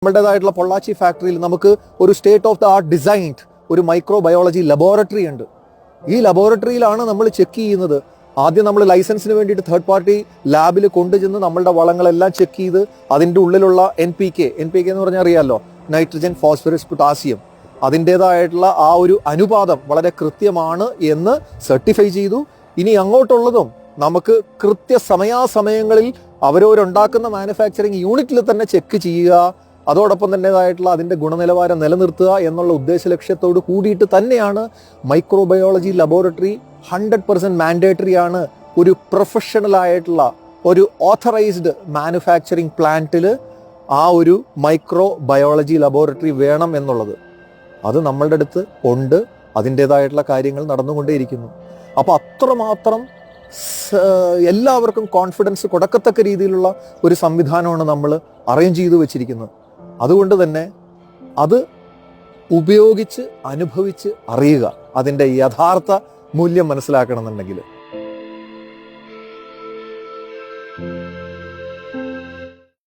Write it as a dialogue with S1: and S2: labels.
S1: നമ്മുടേതായിട്ടുള്ള പൊള്ളാച്ചി ഫാക്ടറിയിൽ നമുക്ക് ഒരു state of the art designed ഒരു മൈക്രോബയോളജി ലബോറട്ടറി ഉണ്ട്. ഈ ലബോറട്ടറിയിലാണ് നമ്മൾ ചെക്ക് ചെയ്യുന്നത്. ആദ്യം നമ്മൾ ലൈസൻസിന് വേണ്ടിയിട്ട് തേർഡ് പാർട്ടി ലാബിൽ കൊണ്ടുചെന്ന് നമ്മളുടെ വളങ്ങളെല്ലാം ചെക്ക് ചെയ്ത് അതിൻ്റെ ഉള്ളിലുള്ള NPK എന്ന് പറഞ്ഞാൽ അറിയാമല്ലോ, നൈട്രജൻ, ഫോസ്ഫറസ്, പൊട്ടാസ്യം, അതിൻ്റേതായിട്ടുള്ള ആ ഒരു അനുപാതം വളരെ കൃത്യമാണ് എന്ന് സർട്ടിഫൈ ചെയ്തു. ഇനി അങ്ങോട്ടുള്ളതും നമുക്ക് സമയാസമയങ്ങളിൽ അവരവരുണ്ടാക്കുന്ന മാനുഫാക്ചറിങ് യൂണിറ്റിൽ തന്നെ ചെക്ക് ചെയ്യുക, അതോടൊപ്പം തന്നെതായിട്ടുള്ള അതിൻ്റെ ഗുണനിലവാരം നിലനിർത്തുക എന്നുള്ള ഉദ്ദേശ ലക്ഷ്യത്തോട് കൂടിയിട്ട് തന്നെയാണ് മൈക്രോബയോളജി ലബോറട്ടറി 100% മാൻഡേറ്ററി ആണ്. ഒരു പ്രൊഫഷണൽ ആയിട്ടുള്ള ഒരു ഓഥറൈസ്ഡ് മാനുഫാക്ചറിങ് പ്ലാന്റിൽ ആ ഒരു മൈക്രോബയോളജി ലബോറട്ടറി വേണം എന്നുള്ളത് അത് നമ്മളുടെ അടുത്ത് ഉണ്ട്. അതിൻ്റേതായിട്ടുള്ള കാര്യങ്ങൾ നടന്നുകൊണ്ടേയിരിക്കുന്നു. അപ്പോൾ അത്രമാത്രം എല്ലാവർക്കും കോൺഫിഡൻസ് കൊടുക്കത്തക്ക രീതിയിലുള്ള ഒരു സംവിധാനമാണ് നമ്മൾ അറേഞ്ച് ചെയ്തു വെച്ചിരിക്കുന്നത്. അതുകൊണ്ട് തന്നെ അത് ഉപയോഗിച്ച് അനുഭവിച്ച് അറിയുക, അതിൻ്റെ യഥാർത്ഥ മൂല്യം മനസ്സിലാക്കണമെന്നുണ്ടെങ്കിൽ